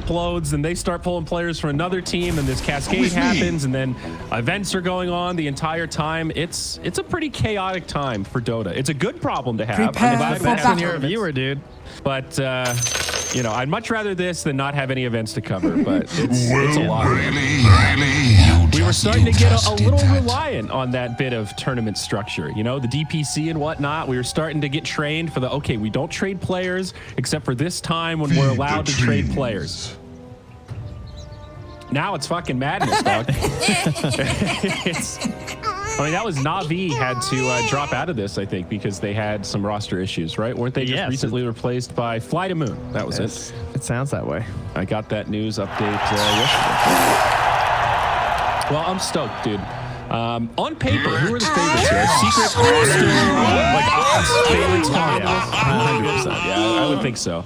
implodes and they start pulling players from another team, and this cascade happens, and then events are going on the entire time. It's a pretty chaotic time for Dota. It's a good problem to have. I'm glad when you're a viewer, dude. But you know, I'd much rather this than not have any events to cover. But it's a lot. We were starting to get a little reliant on that bit of tournament structure. You know, the DPC and whatnot. We were starting to get trained for the okay. We don't trade players except for this time when we're allowed to trade players. Now it's fucking madness, dog. I mean, that was Na'Vi had to drop out of this, I think, because they had some roster issues, right? Weren't they just recently replaced by Fly to Moon? That was it. It sounds that way. I got that news update yesterday. Well, I'm stoked, dude. On paper, who are the favorites here? Secret, like odds favorites? Yeah, 100%. Yeah, I would think so.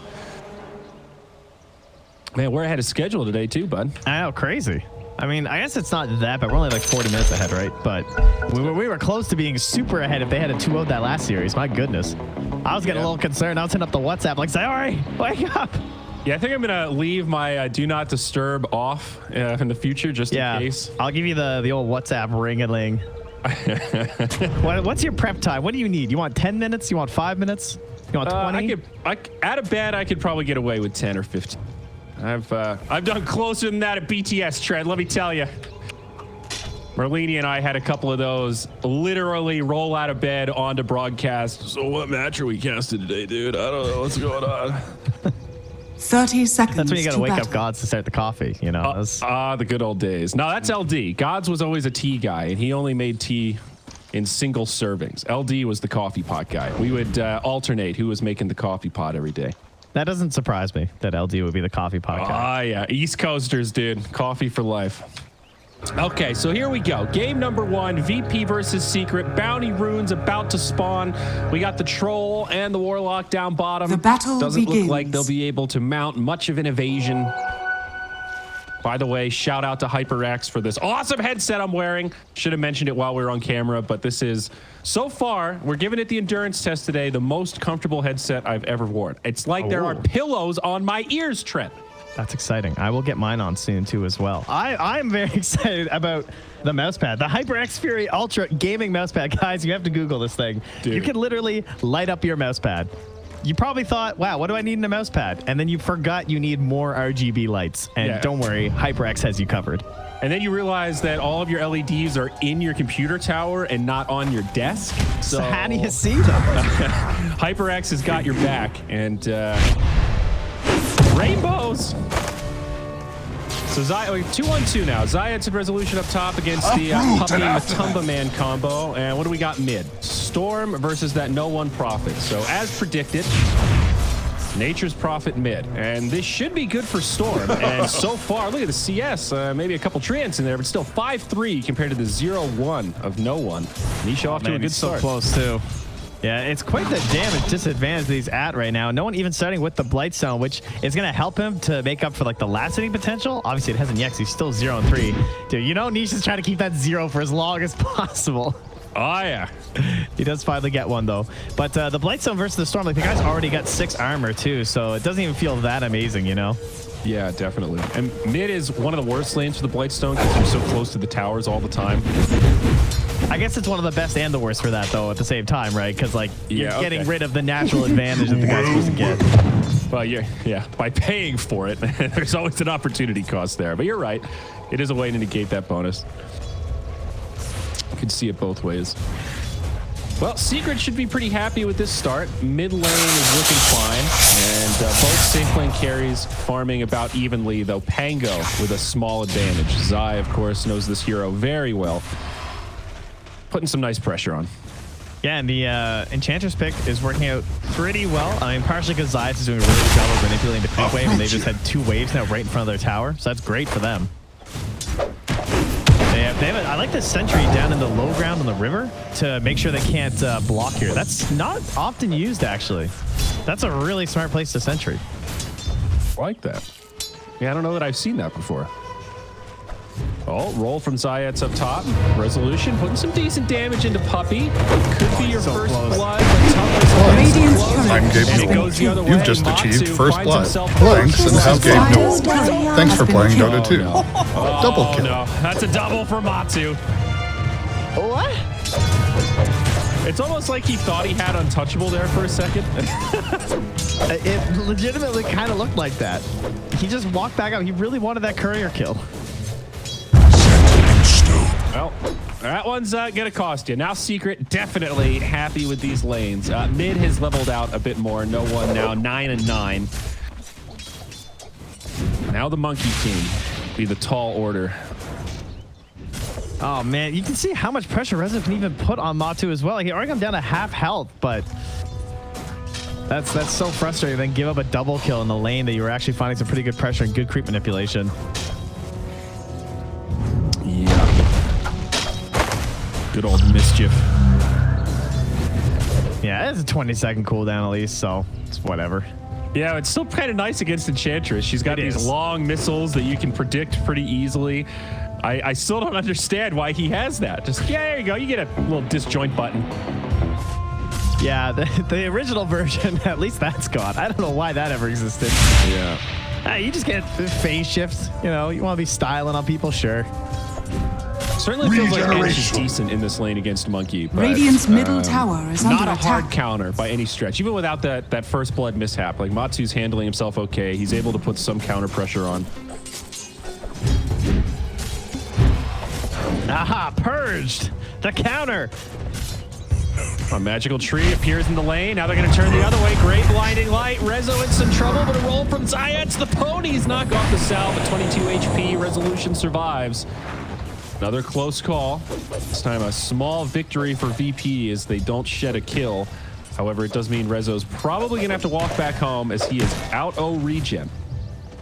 Man, we're ahead of schedule today too, bud. I know, crazy. I mean, I guess it's not that, but we're only like 40 minutes ahead, right? But we were close to being super ahead if they had a 2-0 that last series. My goodness. I was getting a little concerned. I was hitting up the WhatsApp like, Sayori, wake up. Yeah, I think I'm going to leave my do not disturb off in the future just in case. I'll give you the old WhatsApp ring-a-ling. What's your prep time? What do you need? You want 10 minutes? You want 5 minutes? You want 20? Out of bed, I could probably get away with 10 or 15. I've done closer than that at BTS, Trent, let me tell you. Merlini and I had a couple of those literally roll out of bed onto broadcast. So what match are we casting today, dude? I don't know what's going on. 30 seconds. That's when you got to wake up Gods to start the coffee, you know. The good old days. No, that's LD. Gods was always a tea guy, and he only made tea in single servings. LD was the coffee pot guy. We would alternate who was making the coffee pot every day. That doesn't surprise me that LD would be the coffee pot guy. Yeah. East Coasters, dude. Coffee for life. Okay, so here we go. Game number 1, VP versus Secret. Bounty runes about to spawn. We got the Troll and the Warlock down bottom. The battle doesn't begins. look like they'll be able to mount much of an evasion. By the way, shout out to HyperX for this awesome headset I'm wearing. Should have mentioned it while we were on camera, but this is, so far, we're giving it the endurance test today, the most comfortable headset I've ever worn. It's like there are pillows on my ears, Trent. That's exciting. I will get mine on soon too as well. I'm very excited about the mousepad. The HyperX Fury Ultra gaming mousepad. Guys, you have to Google this thing. Dude. You can literally light up your mousepad. You probably thought, wow, what do I need in a mousepad? And then you forgot you need more RGB lights. And don't worry, HyperX has you covered. And then you realize that all of your LEDs are in your computer tower and not on your desk. So how do you see them? HyperX has got your back. And rainbows. So Zaya, 2-1-2 now. Zayat's in resolution up top against the Puppy Matumba Man combo. And what do we got mid? Storm versus that No One Prophet. So as predicted, Nature's Prophet mid. And this should be good for Storm. And so far, look at the CS. Maybe a couple treants in there, but still 5-3 compared to the 0-1 of No One. Nisha off to a good start. So close too. Yeah, it's quite the damage disadvantage that he's at right now. No one even starting with the Blightstone, which is going to help him to make up for like the last hitting potential. Obviously, it hasn't yet because he's still 0-3. Dude, you know Nisha's trying to keep that 0 for as long as possible. Oh, yeah. He does finally get one, though. But the Blightstone versus the Storm, like the guy's already got 6 armor, too, so it doesn't even feel that amazing, you know? Yeah, definitely. And mid is one of the worst lanes for the Blightstone because you're so close to the towers all the time. I guess it's one of the best and the worst for that, though, at the same time, right? Because, like, you're getting rid of the natural advantage that the guy's supposed to get. Well, yeah, by paying for it, there's always an opportunity cost there. But you're right. It is a way to negate that bonus. You can see it both ways. Well, Secret should be pretty happy with this start. Mid lane is looking fine. And both safe lane carries farming about evenly, though Pango with a small advantage. Zai, of course, knows this hero very well. Putting some nice pressure on. Yeah, and the Enchantress pick is working out pretty well. I mean, partially because Zayas is doing a really good job of manipulating the creep wave, and they just had 2 waves now right in front of their tower, so that's great for them. I like the sentry down in the low ground on the river to make sure they can't block here. That's not often used, actually. That's a really smart place to sentry. I like that. Yeah, I don't know that I've seen that before. Oh, roll from Zayat's up top. Resolution putting some decent damage into Puppy. Could be your first blood, but Radiant's goes the other way. You've just achieved first blood. himself Thanks, and have game Dire's no. courier Thanks has for been playing killed. Dota 2. Double kill. No, that's a double for Matsu. What? It's almost like he thought he had untouchable there for a second. It legitimately kind of looked like that. He just walked back up. He really wanted that courier kill. Well, that one's gonna cost you. Now Secret definitely happy with these lanes. Mid has leveled out a bit more. No one now 9 and 9. Now the Monkey King be the tall order. Oh man, you can see how much pressure Rezo can even put on Matu as well. He already come down to half health, but that's so frustrating. Then give up a double kill in the lane that you were actually finding some pretty good pressure and good creep manipulation. Yeah. Good old mischief. Yeah, it's a 20-second cooldown at least, so it's whatever. Yeah, it's still kind of nice against Enchantress. She's got these long missiles that you can predict pretty easily. I still don't understand why he has that. Just, yeah, there you go. You get a little disjoint button. Yeah, the original version, at least that's gone. I don't know why that ever existed. Yeah. You just get phase shifts. You know, you want to be styling on people, sure. Certainly feels like Edge is decent in this lane against Monkey. But, Radiant's middle tower is under not a attack. hard counter by any stretch. Even without that first blood mishap, like Matsu's handling himself okay. He's able to put some counter pressure on. Aha, purged. The counter. A magical tree appears in the lane. Now they're going to turn the other way. Great blinding light. Rezo in some trouble, but a roll from Zayats. The ponies knock off the salve at 22 HP. Resolution survives. Another close call. This time a small victory for VP as they don't shed a kill. However, it does mean Rezo's probably going to have to walk back home as he is out O regen.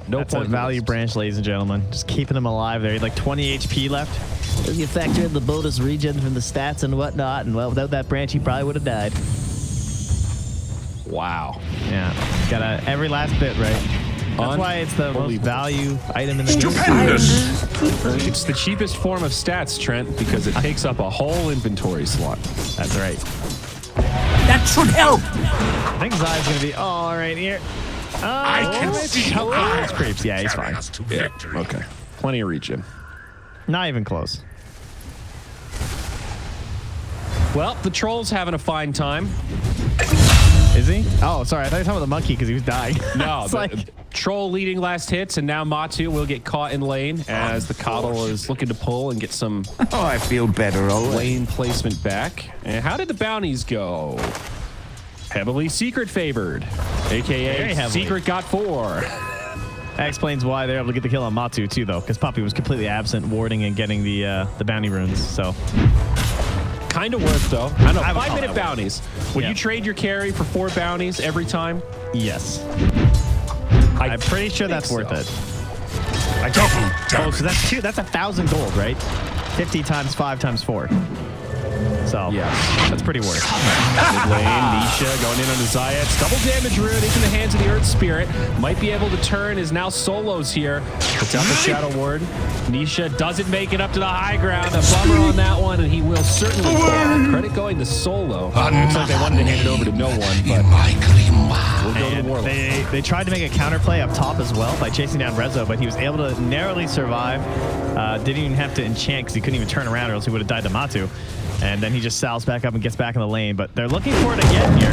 No That's a point value branch, ladies and gentlemen. Just keeping him alive there. He had like 20 HP left. If you factor in the bonus regen from the stats and whatnot, and well, without that branch, he probably would have died. Wow. Yeah, got every last bit right. That's why it's the most value item in the game. It's the cheapest form of stats, Trent, because it takes up a whole inventory slot. That's right. That should help. I think Zai's gonna be all right here. I can see It's creeps. Yeah, he's fine. Yeah. Okay. Plenty of regen. Not even close. Well, the troll's having a fine time. Is he? Oh, sorry. I thought you were talking about the monkey because he was dying. No, It's like troll leading last hits, and now Matu will get caught in lane as the Coddle is looking to pull and get some Oh, I feel better already. lane placement back. And how did the bounties go? Heavily Secret favored, Very aka heavily. Secret got 4. that explains why they're able to get the kill on Matu too, though, because Puppy was completely absent, warding and getting the bounty runes. So Kind of worth though. I know. I would call 5-minute that bounties. Would Yeah. you trade your carry for 4 bounties every time? yes, I I'm pretty sure think that's worth so. it. Oh, so that's 1,000 gold, right? 50 times 5 times 4. So Yes. that's pretty worth. Mid lane, Nisha going in on the Zayats. Double damage rune into the hands of the Earth Spirit. Might be able to turn, is now solos here. Puts out the Shadow Ward. Nisha doesn't make it up to the high ground. A bummer on that one, and he will certainly fall. Credit going to Solo. Looks like they wanted to hand it over to no one, but we'll go to And Warlock. they tried to make a counterplay up top as well by chasing down Rezo, but he was able to narrowly survive. Didn't even have to enchant because he couldn't even turn around or else he would have died to Matu. And then he just salves back up and gets back in the lane. But they're looking for it again here.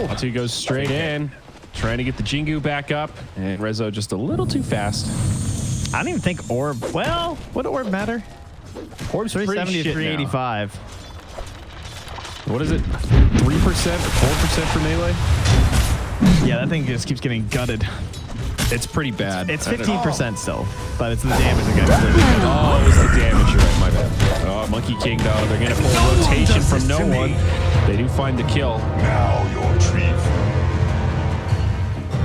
Matu goes straight in, trying to get the Jingu back up, and Rezo just a little too fast. I don't even think Orb. Well, would Orb matter? Orb's pretty 370 to shit now. 385. What is it? 3% or 4% for melee? Yeah, that thing just keeps getting gutted. It's pretty bad. It's I don't know. 15% still, but it's the damage that gets it. Oh, it was the damage. You're right. My bad. Oh, Monkey King, though. They're going to pull a rotation from no one. They do find the kill. Now your tree.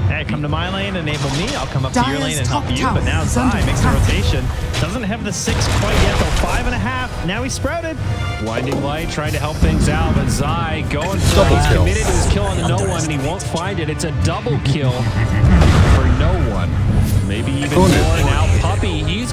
Hey, come to my lane, enable me. I'll come up to your Dire's lane and help top you. tower But now is Zai under makes the attack. rotation. Doesn't have the 6 quite yet, though. 5.5. Now he's sprouted. Blinding Light trying to help things out, but Zai going for Double it. He's kill. committed to his kill on the no one, and he won't find it. It's a double kill for no one. Maybe even more. Now Puppy, he's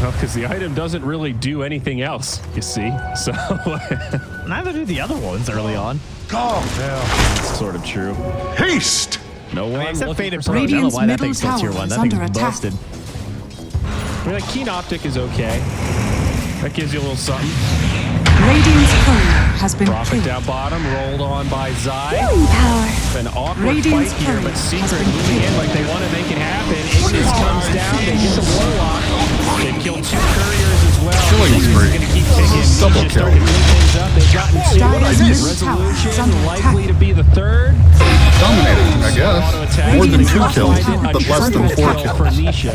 Well, because the item doesn't really do anything else, you see. So Neither do the other ones early on. Come. that's sort of true. Haste. No one Except looking Faded for Pro. I don't know Radiant's why that middle thing's still tier tower 1. is That thing's under attack. busted. I mean, like Keen Optic is okay. That gives you a little something. Radiant's courier has been Profit killed. down bottom, rolled on by Zai. Power. An awkward Radiant's fight here, but courier Secret has been moving in killed. like they want to make it happen. Ignis comes down, they get the Warlock. They kill 2 couriers as well. Killing Ignis spree. is going to keep taking. Double Just kill. starting to clean things up. They've gotten 2. Dyer's middle tower is Resolution under likely attack. to be the 3rd. Dominating, I guess. Auto attack. More than Radiant's 2 top kills, tower but is less than under 4 attack. For kills. Nisha.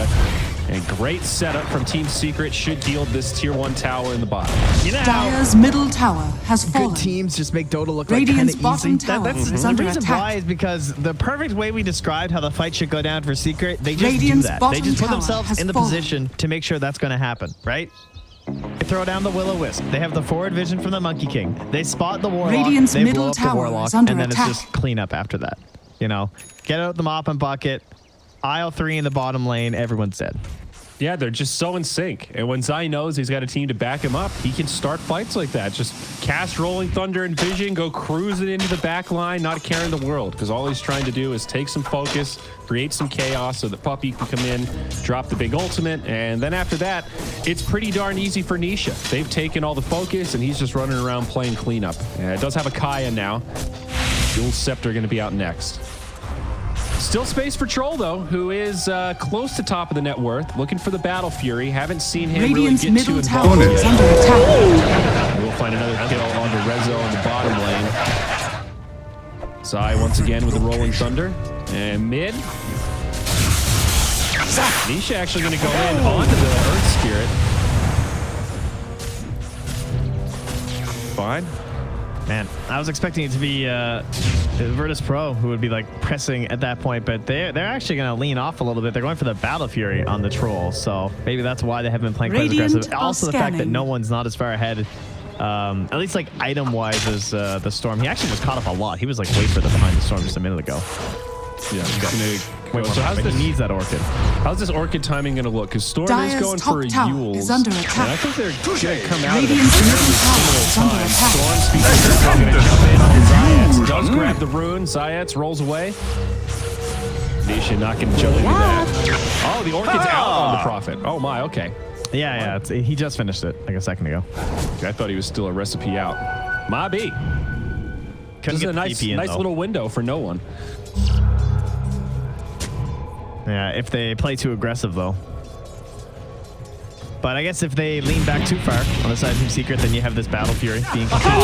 And great setup from Team Secret should yield this tier 1 tower in the bottom. You know how Dyer's middle tower has fallen. good teams just make Dota look Radiant's like kind of easy? bottom tower That's is the under reason attack. why is because the perfect way we described how the fight should go down for Secret, they just Radiant's do that. They bottom just put tower themselves has in the fallen. position to make sure that's going to happen, right? They throw down the Will-O-Wisp. They have the forward vision from the Monkey King. They spot the Warlock. Radiant's they middle blow up the tower Warlock, is under and then attack. it's just clean up after that. You know, get out the mop and bucket. Aisle 3 in the bottom lane. Everyone's dead. Yeah, they're just so in sync. And when Zai knows he's got a team to back him up, he can start fights like that. Just cast Rolling Thunder and Vision, go cruising into the back line, not caring the world. Because all he's trying to do is take some focus, create some chaos so that Puppy can come in, drop the big ultimate. And then after that, it's pretty darn easy for Nisha. They've taken all the focus, and he's just running around playing cleanup. It does have a Kaya now. Dual Scepter going to be out next. Still space for Troll, though, who is close to top of the net worth, looking for the Battle Fury. Haven't seen him Radiant's really get too middle involved tower is yet. under attack. We'll find another kill onto Rezo in the bottom lane. Zai once again with the Rolling Thunder. And mid. Nisha actually going to go in onto the Earth Spirit. Fine. Man, I was expecting it to be Virtus.pro who would be like pressing at that point, but they're actually going to lean off a little bit. They're going for the Battle Fury on the Troll, so maybe that's why they haven't been playing quite as Radiant aggressive. are Also, the fact that scanning. no one's not as far ahead, at least like item-wise, as the Storm. He actually was caught up a lot. He was like way further behind the Storm just a minute ago. Yeah, Way more so how's behind, but this, he needs that Orchid. how's this Orchid timing going to look? Because Storm Dyer's is going top for tower Yules. is under And I attack. think they're going to come out of it Radiant's fairly middle tower similar is under time. attack. Storm speakers are going to jump in on Zayats. Does grab the rune. Zayats rolls away. Nisha not going to jump into that. Oh, the Orchid's out on the Prophet. Oh my, okay. Yeah, he just finished it like a second ago. I thought he was still a recipe out. Might be. Couldn't This is get a the nice, TP in, nice though. little window for no one. Yeah, if they play too aggressive, though. But I guess if they lean back too far on the side of Team Secret, then you have this Battle Fury being completely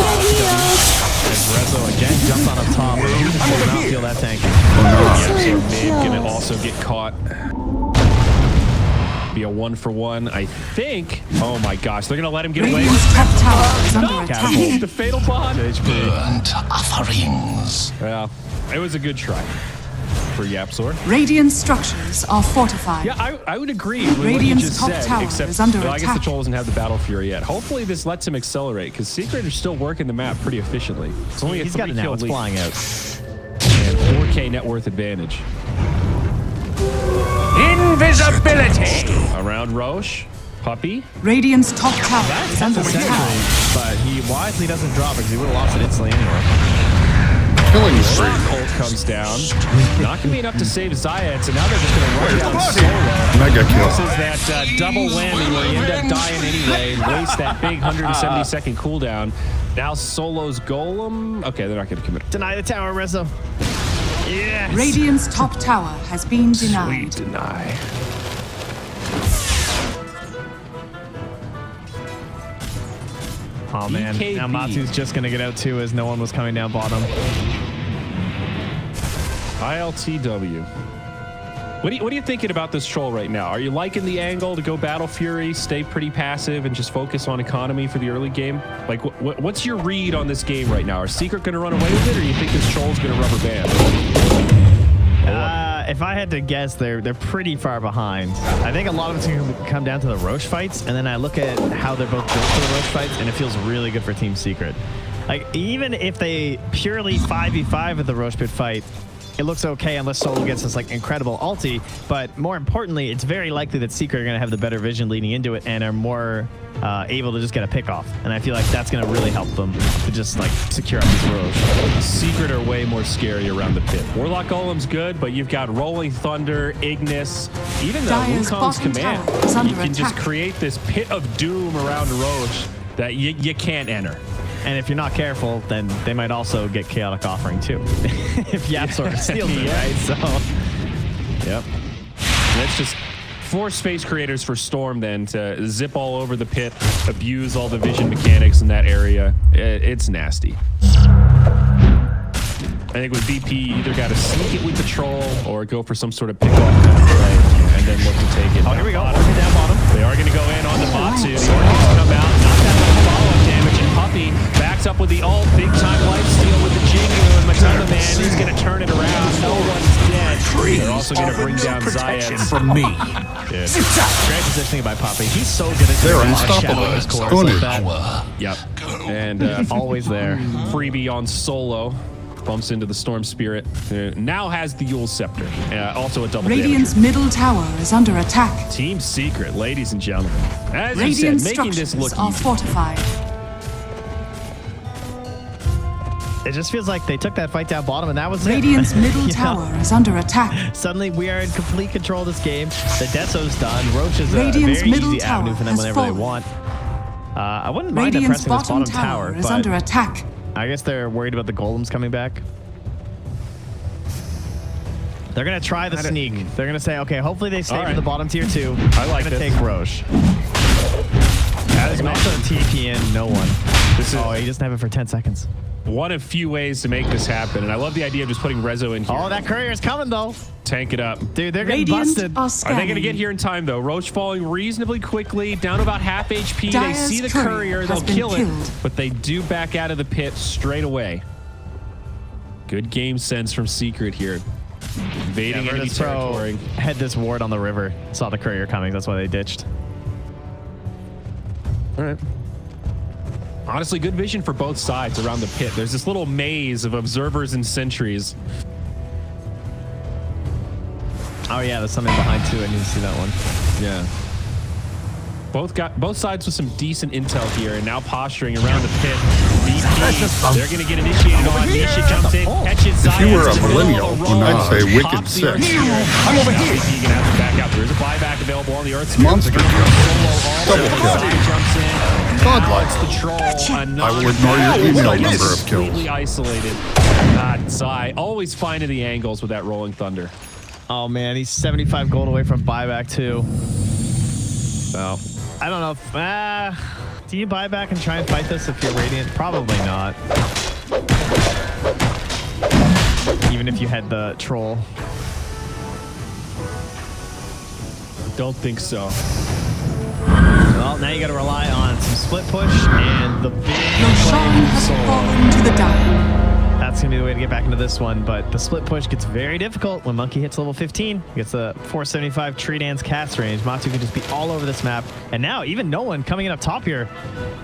as Rezo again jumps on up top. Will not feel that tank. Mid gonna also get caught. Be a 1-for-1, I think. Oh my gosh, they're gonna let him get away. Radiant's top tower is under attack. Catapult. The fatal bond. Burnt offerings. Yeah, it was a good try for Yapsor. Radiant structures are fortified. Yeah, I would agree with what you Radiant's just top said, tower except is under well, I guess the attack. Troll doesn't have the Battle Fury yet. Hopefully this lets him accelerate, because Secret are still working the map pretty efficiently. It's only a He's got it now. 3-kill It's lead flying out. and 4K net worth advantage. Invisibility! Around Rosh, Puppy. Radiant's top tower is under attack. But he wisely doesn't drop it because he would have lost it instantly anyway. Killing spree. Colt comes down. Not going to be enough to save Zayats, and now they're just going to run down Solo. Mega This kill. is that double whammy where you end up dying anyway and waste that big 170-second cooldown. Now Solo's Golem. Okay, they're not going to commit. Deny the tower, Rezo. Yes. Radiant's top tower has been denied. Sweet deny. Oh man, BKB. now Matsu's just gonna get out too as no one was coming down bottom. ILTW. What are you thinking about this Troll right now? Are you liking the angle to go Battle Fury, stay pretty passive, and just focus on economy for the early game? Like, what's your read on this game right now? Are Secret going to run away with it, or you think this Troll's going to rubber band? If I had to guess, they're pretty far behind. I think a lot of it's going to come down to the Rosh fights, and then I look at how they're both built for the Rosh fights, and it feels really good for Team Secret. Like, even if they purely 5v5 at the Rosh pit fight, it looks okay unless Solo gets this like incredible ulti. But more importantly, it's very likely that Secret are going to have the better vision leading into it and are more able to just get a pick off. And I feel like that's going to really help them to just like secure up this Rosh. Secret are way more scary around the pit. Warlock Golem's good, but you've got Rolling Thunder, Ignis, even the Dire's Wukong's bottom command. tower is under You can just attack. create this pit of doom around Rosh that you can't enter. And if you're not careful, then they might also get Chaotic Offering too. If Yap sort of steals it, Yeah. right? So, Yep. Let's just force space creators for Storm then to zip all over the pit, abuse all the vision mechanics in that area. It's nasty. I think with VP, you either got to sneak it with the troll or go for some sort of pick-off kind of play and then look to take it. oh, here we go. Bottom. Working down bottom. They are going to go in on the Batsu. The Oracles come out, not that much follow-up damage, and Puppey backs up with the ult, big-time lifesteal with the Jingu, and Matana Man is going to turn it around. No one's dead. They're also going to bring down protection Zayas. from me. Great positioning by Poppy. He's so good at They're doing unstoppable. shadow his cores Totally. like that. Yep. And Always there. freebie on Solo. Bumps into the Storm Spirit. Now has the Yule Scepter. Also a double Radiant's damage. middle tower is under attack. Team Secret, ladies and gentlemen. As you Radiant said, making this structures look are easy. fortified. It just feels like they took that fight down bottom and that was Radiant's it. middle You know? tower is under attack. Suddenly we are in complete control of this game. The Deso's done. Roach is a Radiant's very middle easy avenue tower for them has whenever they fallen. want. I wouldn't mind them Radiant's pressing this bottom bottom tower, tower is but under attack. I guess they're worried about the golems coming back. They're going to try the sneak. They're going to say, okay, hopefully they stay All for right. the bottom tier 2. I like going to this. take Rosh. As And also mentioned, TP in no one. this is Oh, he doesn't have it for 10 seconds. one of few ways to make this happen. And I love the idea of just putting Rezo in here. Oh, that courier's coming, though. Tank it up. Dude, they're getting Radiant busted. are Are scanning. they going to get here in time, though? Roach falling reasonably quickly, down to about half HP. They Dire's see the courier courier, has they'll been kill it. killed. But they do back out of the pit straight away. Good game sense from Secret here. Invading enemy Virtus.pro territory. had this ward on the river. Saw the courier coming. That's why they ditched. All right. Honestly, good vision for both sides around the pit. There's this little maze of observers and sentries. Oh, yeah, there's something behind, too. I need to see that one. Yeah. Both sides with some decent intel here, and now posturing around the pit. VP, they're going to get initiated on. Nisha jumps in, catches Zayas. If you were a in the middle millennial, of the road, I'd say wicked pops the sick. Earth Sphere. I'm over here. VP going to have to back out. There is a buyback available on the Earth Sphere. Monster They're gonna kill. solo all Double the kill. Zay jumps in. Godlike. Now it's the troll. I will ignore your email number of kills. Completely isolated. God, Zay always finding the angles with that Rolling Thunder. Oh, man, he's 75 gold away from buyback, too. So, I don't know if... do you buy back and try and fight this if you're Radiant? Probably not. Even if you had the troll. don't think so. Well, now you got to rely on some split push and the big Your Shan has soul. fallen to the dire. That's going to be the way to get back into this one, but the split push gets very difficult when Monkey hits level 15. He gets a 475 Tree Dance cast range. Matu can just be all over this map. And now, even no one coming in up top here.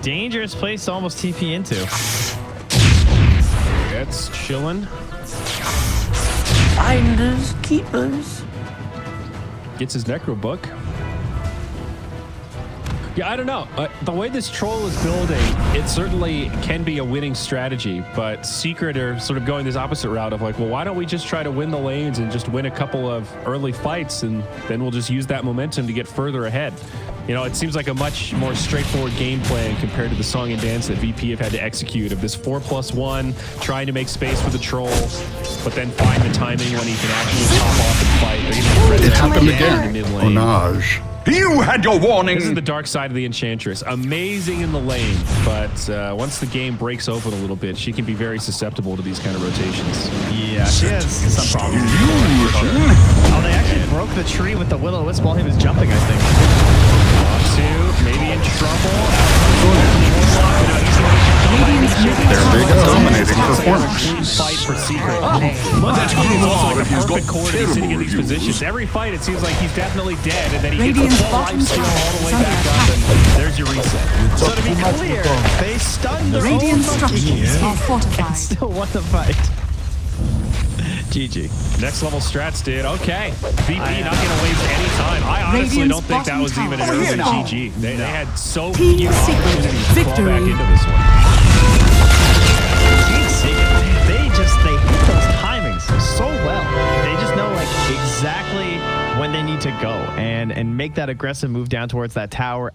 Dangerous place to almost TP into. It's chilling. Finders, keepers. Gets his Necro book. Yeah, I don't know. The way this troll is building, it certainly can be a winning strategy, but Secret are sort of going this opposite route of like, well, why don't we just try to win the lanes and just win a couple of early fights, and then we'll just use that momentum to get further ahead. You know, it seems like a much more straightforward game plan compared to the song and dance that VP have had to execute of this 4+1, trying to make space for the troll, but then find the timing when he can actually pop off and fight. They're gonna get It happened in again. mid lane. Onage. You had your warning. This is the dark side of the Enchantress. Amazing in the lane, but once the game breaks open a little bit, she can be very susceptible to these kind of rotations. Yeah, she has some problems. Oh, they actually broke the tree with the Will-O-Wisp while he was jumping, I think. Two, maybe in trouble. Their big dominating performance. Clean fight for Secret. It's also like a perfect core to be sitting in these positions. Every fight, it seems like he's definitely dead, and then he Radiant's gets a full bottom life steal tower all the way is under back up, and there's your reset. So to be clear, they stunned their Radiant own monkey structures are and fortified. still won the fight. GG. Next level strats, dude. Okay. VP not going to waste any time. I honestly Radiant's don't think that was bottom even an tower early is down. GG. They had so Team few Secret opportunities to claw back victory. into this one. Team Secret, they hit those timings so well. They just know like exactly when they need to go and make that aggressive move down towards that tower.